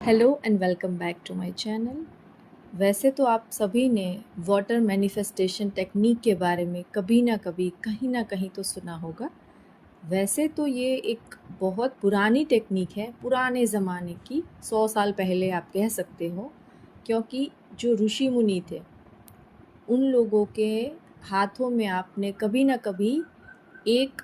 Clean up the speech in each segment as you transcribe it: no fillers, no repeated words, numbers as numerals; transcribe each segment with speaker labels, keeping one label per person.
Speaker 1: Hello and welcome back to my channel. वैसे तो आप सभी ने वाटर मैनिफेस्टेशन टेक्निक के बारे में कभी ना कभी कहीं ना कहीं तो सुना होगा। वैसे तो ये एक बहुत पुरानी टेक्निक है, पुराने ज़माने की, 100 साल पहले आप कह सकते हो। क्योंकि जो ऋषि मुनि थे उन लोगों के हाथों में आपने कभी ना कभी एक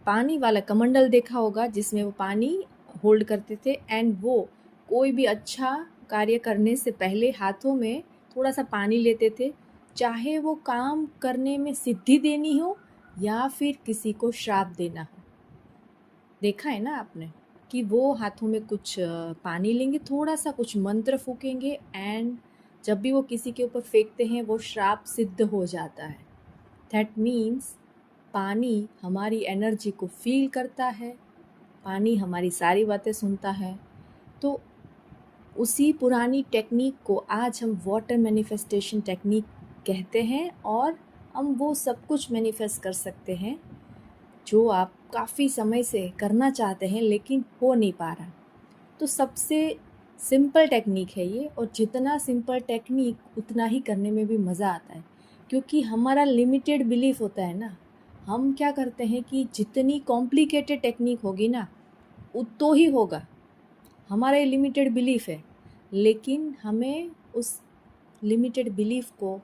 Speaker 1: पानी वाला कमंडल देखा होगा जिसमें वो पानी होल्ड करते थे। एंड वो कोई भी अच्छा कार्य करने से पहले हाथों में थोड़ा सा पानी लेते थे, चाहे वो काम करने में सिद्धि देनी हो या फिर किसी को श्राप देना हो। देखा है ना आपने कि वो हाथों में कुछ पानी लेंगे, थोड़ा सा कुछ मंत्र फूकेंगे, एंड जब भी वो किसी के ऊपर फेंकते हैं वो श्राप सिद्ध हो जाता है। दैट मीन्स पानी हमारी एनर्जी को फील करता है, पानी हमारी सारी बातें सुनता है। तो उसी पुरानी टेक्निक को आज हम वाटर मैनिफेस्टेशन टेक्निक कहते हैं, और हम वो सब कुछ मैनिफेस्ट कर सकते हैं जो आप काफ़ी समय से करना चाहते हैं लेकिन हो नहीं पा रहा। तो सबसे सिंपल टेक्निक है ये, और जितना सिंपल टेक्निक उतना ही करने में भी मज़ा आता है, क्योंकि हमारा लिमिटेड बिलीफ होता है ना। हम क्या करते हैं कि जितनी कॉम्प्लिकेटेड टेक्निक होगी ना तो ही होगा, हमारा ये लिमिटेड बिलीफ है। लेकिन हमें उस लिमिटेड बिलीफ को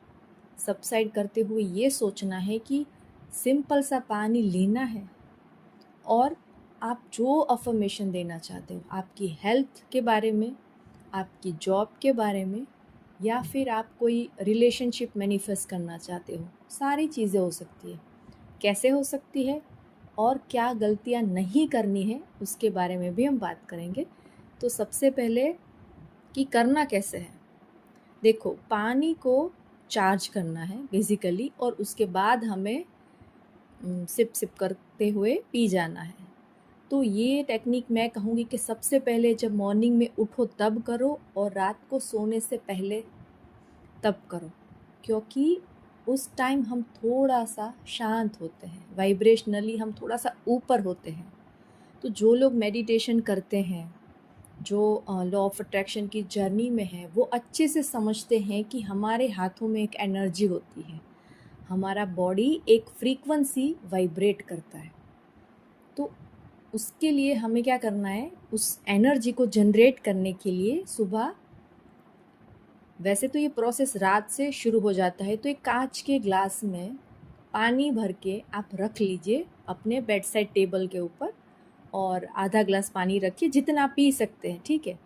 Speaker 1: सबसाइड करते हुए ये सोचना है कि सिंपल सा पानी लेना है, और आप जो अफर्मेशन देना चाहते हो, आपकी हेल्थ के बारे में, आपकी जॉब के बारे में, या फिर आप कोई रिलेशनशिप मैनिफेस्ट करना चाहते हो, सारी चीज़ें हो सकती है। कैसे हो सकती है और क्या गलतियां नहीं करनी है उसके बारे में भी हम बात करेंगे। तो सबसे पहले कि करना कैसे है। देखो, पानी को चार्ज करना है बेसिकली, और उसके बाद हमें सिप सिप करते हुए पी जाना है। तो ये टेक्निक मैं कहूँगी कि सबसे पहले जब मॉर्निंग में उठो तब करो, और रात को सोने से पहले तब करो, क्योंकि उस टाइम हम थोड़ा सा शांत होते हैं, वाइब्रेशनली हम थोड़ा सा ऊपर होते हैं। तो जो लोग मेडिटेशन करते हैं, जो लॉ ऑफ अट्रैक्शन की जर्नी में है, वो अच्छे से समझते हैं कि हमारे हाथों में एक एनर्जी होती है, हमारा बॉडी एक फ्रीक्वेंसी वाइब्रेट करता है। तो उसके लिए हमें क्या करना है, उस एनर्जी को जनरेट करने के लिए सुबह, वैसे तो ये प्रोसेस रात से शुरू हो जाता है, तो एक कांच के ग्लास में पानी भर के आप रख लीजिए अपने बेड साइड टेबल के ऊपर, और आधा ग्लास पानी रखिए, जितना आप पी सकते हैं, ठीक है।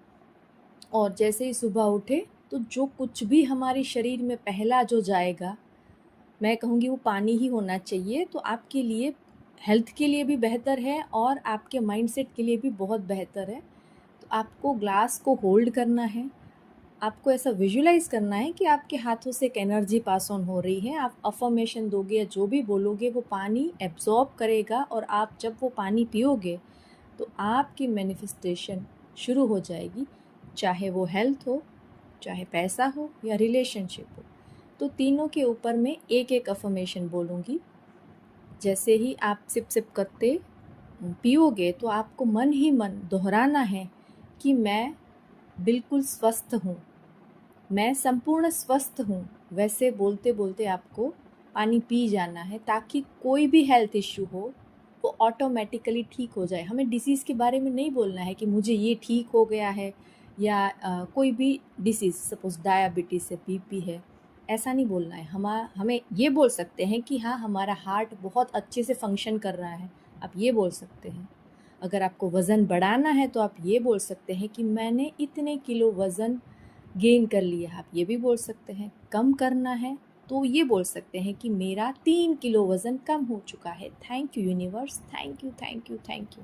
Speaker 1: और जैसे ही सुबह उठे तो जो कुछ भी हमारे शरीर में पहला जो जाएगा, मैं कहूँगी वो पानी ही होना चाहिए। तो आपके लिए, हेल्थ के लिए भी बेहतर है और आपके माइंडसेट के लिए भी बहुत बेहतर है। तो आपको ग्लास को होल्ड करना है, आपको ऐसा विजुलाइज करना है कि आपके हाथों से एक एनर्जी पास ऑन हो रही है। आप अफर्मेशन दोगे या जो भी बोलोगे वो पानी एब्जॉर्ब करेगा, और आप जब वो पानी पियोगे तो आपकी मैनिफेस्टेशन शुरू हो जाएगी, चाहे वो हेल्थ हो, चाहे पैसा हो या रिलेशनशिप हो। तो तीनों के ऊपर मैं एक एक अफर्मेशन बोलूँगी। जैसे ही आप सिप सिप करते पियोगे तो आपको मन ही मन दोहराना है कि मैं बिल्कुल स्वस्थ हूँ, मैं संपूर्ण स्वस्थ हूँ। वैसे बोलते बोलते आपको पानी पी जाना है, ताकि कोई भी हेल्थ इश्यू हो वो ऑटोमेटिकली ठीक हो जाए। हमें डिसीज़ के बारे में नहीं बोलना है कि मुझे ये ठीक हो गया है, या कोई भी डिसीज़, सपोज़ डायबिटीज़ है, बीपी है, ऐसा नहीं बोलना है। हमें ये बोल सकते हैं कि हाँ, हमारा हार्ट बहुत अच्छे से फंक्शन कर रहा है, आप ये बोल सकते हैं। अगर आपको वज़न बढ़ाना है तो आप ये बोल सकते हैं कि मैंने इतने किलो वज़न गेन कर लिया, आप ये भी बोल सकते हैं। कम करना है तो ये बोल सकते हैं कि मेरा 3 किलो वज़न कम हो चुका है, thank you universe, thank you thank you thank you.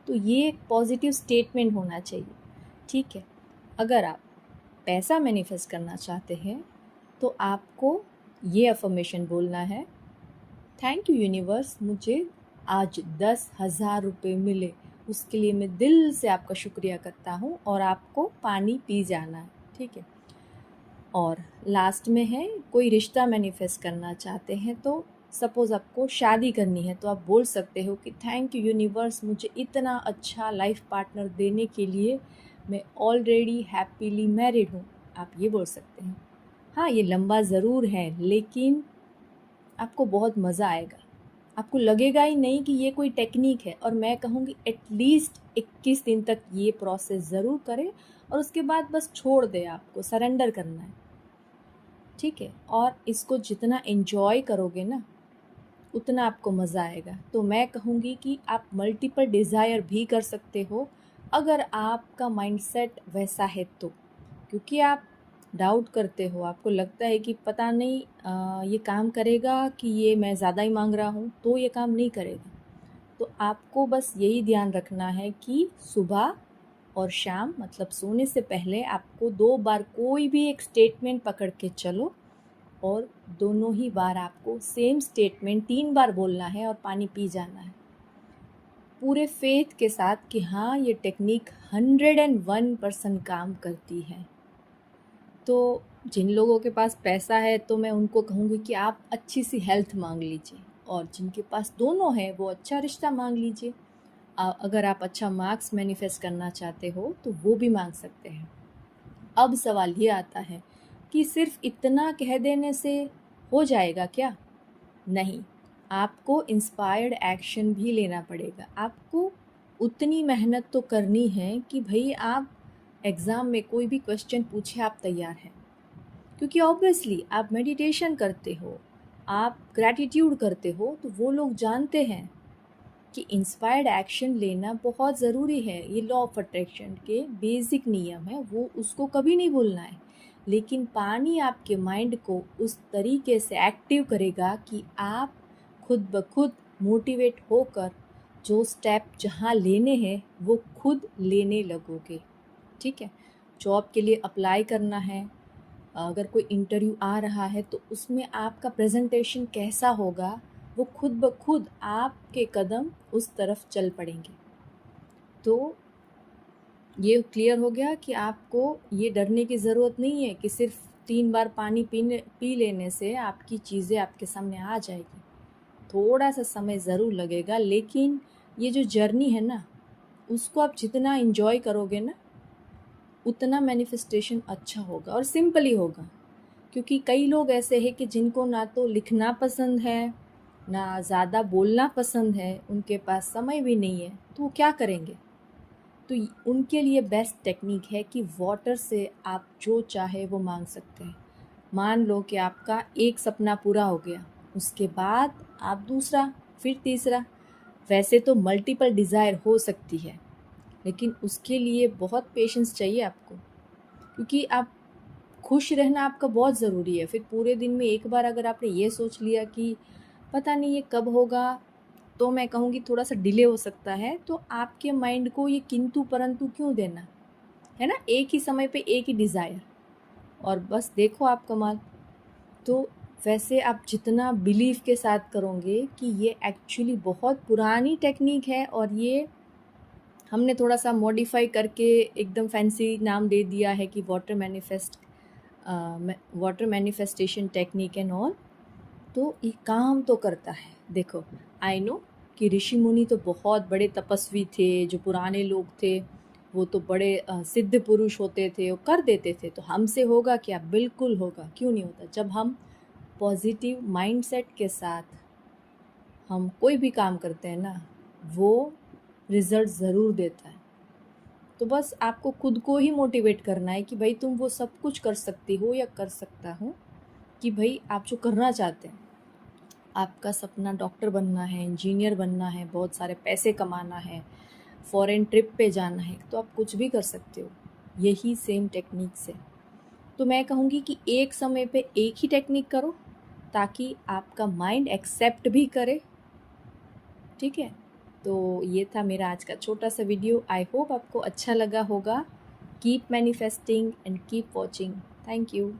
Speaker 1: तो ये एक पॉजिटिव स्टेटमेंट होना चाहिए, ठीक है। अगर आप पैसा मैनिफेस्ट करना चाहते हैं तो आपको ये अफर्मेशन बोलना है, थैंक यू यूनिवर्स, मुझे आज 10,000 रुपये मिले, उसके लिए मैं दिल से आपका शुक्रिया करता हूँ। और आपको पानी पी जाना है, ठीक है। और लास्ट में है, कोई रिश्ता मैनिफेस्ट करना चाहते हैं, तो सपोज़ आपको शादी करनी है तो आप बोल सकते हो कि थैंक यू यूनिवर्स, मुझे इतना अच्छा लाइफ पार्टनर देने के लिए मैं ऑलरेडी हैप्पीली मैरिड हूँ, आप ये बोल सकते हैं। हाँ, ये लंबा ज़रूर है, लेकिन आपको बहुत मज़ा आएगा। आपको लगेगा ही नहीं कि ये कोई टेक्निक है, और मैं कहूँगी एटलीस्ट 21 दिन तक ये प्रोसेस ज़रूर करें, और उसके बाद बस छोड़ दें, आपको सरेंडर करना है, ठीक है। और इसको जितना एन्जॉय करोगे ना, उतना आपको मज़ा आएगा। तो मैं कहूँगी कि आप मल्टीपल डिज़ायर भी कर सकते हो, अगर आपका माइंडसेट वैसा है तो। क्योंकि आप डाउट करते हो, आपको लगता है कि पता नहीं ये काम करेगा कि ये मैं ज़्यादा ही मांग रहा हूँ, तो ये काम नहीं करेगा। तो आपको बस यही ध्यान रखना है कि सुबह और शाम, मतलब सोने से पहले, आपको 2 बार कोई भी एक स्टेटमेंट पकड़ के चलो, और दोनों ही बार आपको सेम स्टेटमेंट 3 बार बोलना है और पानी पी जाना है, पूरे फेथ के साथ कि हाँ, ये टेक्निक 101% काम करती है। तो जिन लोगों के पास पैसा है, तो मैं उनको कहूँगी कि आप अच्छी सी हेल्थ मांग लीजिए, और जिनके पास दोनों है वो अच्छा रिश्ता मांग लीजिए। अगर आप अच्छा मार्क्स मैनिफेस्ट करना चाहते हो तो वो भी मांग सकते हैं। अब सवाल ये आता है कि सिर्फ इतना कह देने से हो जाएगा क्या? नहीं, आपको इंस्पायर्ड एक्शन भी लेना पड़ेगा। आपको उतनी मेहनत तो करनी है कि भाई आप एग्ज़ाम में कोई भी क्वेश्चन पूछे, आप तैयार हैं। क्योंकि ऑब्वियसली आप मेडिटेशन करते हो, आप ग्रैटिट्यूड करते हो, तो वो लोग जानते हैं कि इंस्पायर्ड एक्शन लेना बहुत ज़रूरी है। ये लॉ ऑफ अट्रैक्शन के बेसिक नियम है, वो उसको कभी नहीं भूलना है। लेकिन पानी आपके माइंड को उस तरीके से एक्टिव करेगा कि आप खुद ब खुद मोटिवेट होकर जो स्टेप जहाँ लेने हैं वो खुद लेने लगोगे, ठीक है। जॉब के लिए अप्लाई करना है, अगर कोई इंटरव्यू आ रहा है, तो उसमें आपका प्रेजेंटेशन कैसा होगा, वो खुद ब खुद आपके कदम उस तरफ चल पड़ेंगे। तो ये क्लियर हो गया कि आपको ये डरने की ज़रूरत नहीं है कि सिर्फ 3 बार पानी पी लेने से आपकी चीज़ें आपके सामने आ जाएगी। थोड़ा सा समय ज़रूर लगेगा, लेकिन ये जो जर्नी है ना, उसको आप जितना इन्जॉय करोगे ना, उतना मैनिफेस्टेशन अच्छा होगा और सिंपल ही होगा। क्योंकि कई लोग ऐसे हैं कि जिनको ना तो लिखना पसंद है, ना ज़्यादा बोलना पसंद है, उनके पास समय भी नहीं है, तो वो क्या करेंगे? तो उनके लिए बेस्ट टेक्निक है कि वाटर से आप जो चाहे वो मांग सकते हैं। मान लो कि आपका एक सपना पूरा हो गया, उसके बाद आप दूसरा, फिर तीसरा। वैसे तो मल्टीपल डिज़ायर हो सकती है, लेकिन उसके लिए बहुत पेशेंस चाहिए आपको, क्योंकि आप खुश रहना आपका बहुत ज़रूरी है। फिर पूरे दिन में एक बार अगर आपने ये सोच लिया कि पता नहीं ये कब होगा, तो मैं कहूँगी थोड़ा सा डिले हो सकता है। तो आपके माइंड को ये किंतु परंतु क्यों देना, है ना। एक ही समय पे एक ही डिज़ायर, और बस देखो आप कमाल। तो वैसे आप जितना बिलीव के साथ करोगे कि ये एक्चुअली बहुत पुरानी टेक्निक है, और ये हमने थोड़ा सा मॉडिफाई करके एकदम फैंसी नाम दे दिया है कि water manifestation technique and all, तो ये काम तो करता है। देखो, आई नो कि ऋषि मुनि तो बहुत बड़े तपस्वी थे, जो पुराने लोग थे वो तो बड़े सिद्ध पुरुष होते थे, वो कर देते थे। तो हमसे होगा क्या? बिल्कुल होगा, क्यों नहीं होता। जब हम पॉजिटिव माइंडसेट के साथ हम कोई भी काम करते हैं ना, वो रिज़ल्ट ज़रूर देता है। तो बस आपको खुद को ही मोटिवेट करना है कि भाई तुम वो सब कुछ कर सकती हो या कर सकता हूँ, कि भाई आप जो करना चाहते हैं, आपका सपना डॉक्टर बनना है, इंजीनियर बनना है, बहुत सारे पैसे कमाना है, फॉरेन ट्रिप पे जाना है, तो आप कुछ भी कर सकते हो यही सेम टेक्निक से। तो मैं कहूँगी कि एक समय पे एक ही टेक्निक करो, ताकि आपका माइंड एक्सेप्ट भी करे, ठीक है। तो ये था मेरा आज का छोटा सा वीडियो। आई होप आपको अच्छा लगा होगा। Keep manifesting and keep watching. Thank you.